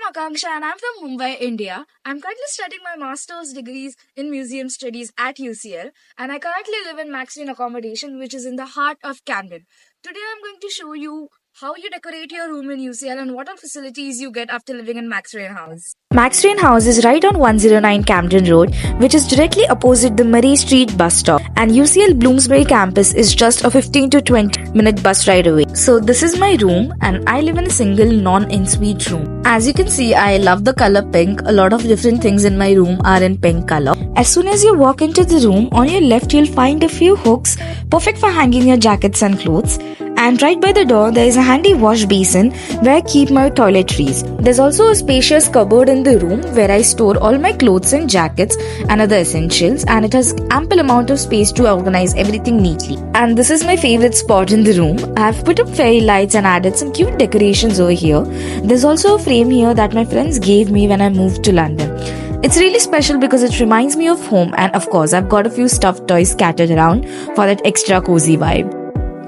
Akanksha and I'm from Mumbai, India. I'm currently studying my master's degrees in museum studies at UCL, and I currently live in Max Rayne Accommodation, which is in the heart of Camden. Today I'm going to show you how you decorate your room in UCL and what all facilities you get after living in Max Rayne House. Max Rayne House is right on 109 Camden Road, which is directly opposite the Murray Street bus stop, and UCL Bloomsbury campus is just a 15 to 20-minute bus ride away. So this is my room, and I live in a single non-ensuite room. As you can see, I love the color pink. A lot of different things in my room are in pink color. As soon as you walk into the room, on your left you'll find a few hooks, perfect for hanging your jackets and clothes. And right by the door, there is a handy wash basin where I keep my toiletries. There's also a spacious cupboard in the room where I store all my clothes and jackets and other essentials, and it has ample amount of space to organize everything neatly. And this is my favorite spot in the room. I have put up fairy lights and added some cute decorations over here. There's also a frame here that my friends gave me when I moved to London. It's really special because it reminds me of home, and of course I've got a few stuffed toys scattered around for that extra cozy vibe.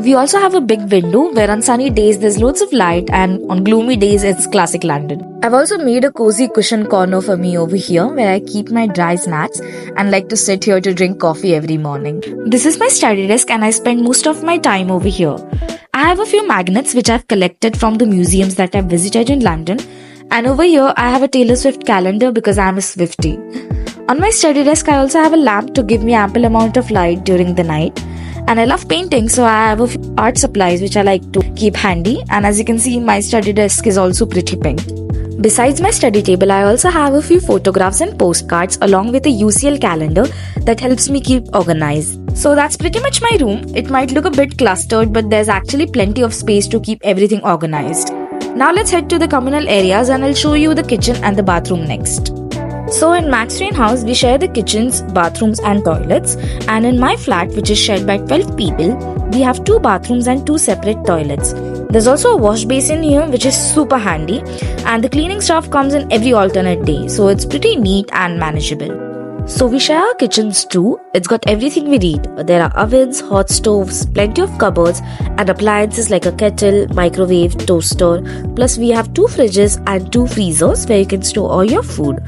We also have a big window where on sunny days there's loads of light, and on gloomy days it's classic London. I've also made a cozy cushion corner for me over here where I keep my dry snacks and like to sit here to drink coffee every morning. This is my study desk and I spend most of my time over here. I have a few magnets which I've collected from the museums that I've visited in London, and over here I have a Taylor Swift calendar because I'm a Swiftie. On my study desk I also have a lamp to give me ample amount of light during the night. And I love painting, so I have a few art supplies which I like to keep handy, and as you can see, my study desk is also pretty pink. Besides my study table, I also have a few photographs and postcards along with a UCL calendar that helps me keep organized. So that's pretty much my room. It might look a bit clustered, but there's actually plenty of space to keep everything organized. Now let's head to the communal areas and I'll show you the kitchen and the bathroom next. So in Max Rayne House, we share the kitchens, bathrooms and toilets, and in my flat, which is shared by 12 people, we have 2 bathrooms and 2 separate toilets. There's also a wash basin here which is super handy, and the cleaning staff comes in every alternate day, so it's pretty neat and manageable. So we share our kitchens too. It's got everything we need. There are ovens, hot stoves, plenty of cupboards and appliances like a kettle, microwave, toaster, plus we have 2 fridges and 2 freezers where you can store all your food.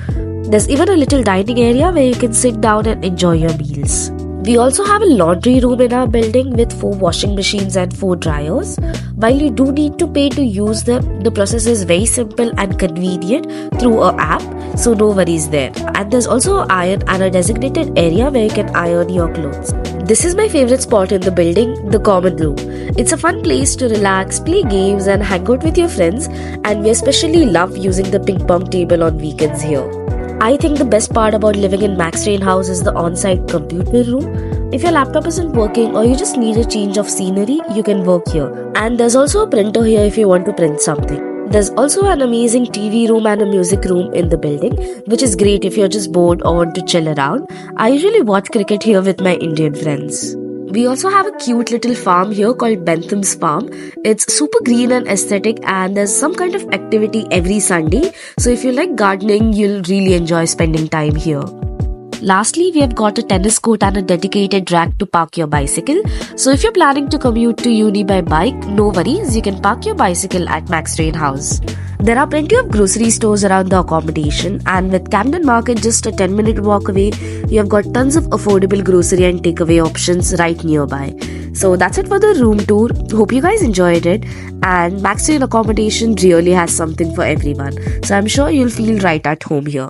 There's even a little dining area where you can sit down and enjoy your meals. We also have a laundry room in our building with 4 washing machines and 4 dryers. While you do need to pay to use them, the process is very simple and convenient through an app, so no worries there. And there's also an iron and a designated area where you can iron your clothes. This is my favorite spot in the building, the common room. It's a fun place to relax, play games and hang out with your friends, and we especially love using the ping pong table on weekends here. I think the best part about living in Max Rayne House is the on-site computer room. If your laptop isn't working or you just need a change of scenery, you can work here. And there's also a printer here if you want to print something. There's also an amazing TV room and a music room in the building, which is great if you're just bored or want to chill around. I usually watch cricket here with my Indian friends. We also have a cute little farm here called Bentham's Farm. It's super green and aesthetic, and there's some kind of activity every Sunday. So if you like gardening, you'll really enjoy spending time here. Lastly, we have got a tennis court and a dedicated rack to park your bicycle. So if you're planning to commute to uni by bike, no worries, you can park your bicycle at Max Rayne House. There are plenty of grocery stores around the accommodation, and with Camden Market just a 10-minute walk away, you have got tons of affordable grocery and takeaway options right nearby. So that's it for the room tour. Hope you guys enjoyed it, and Max Rayne Accommodation really has something for everyone. So I'm sure you'll feel right at home here.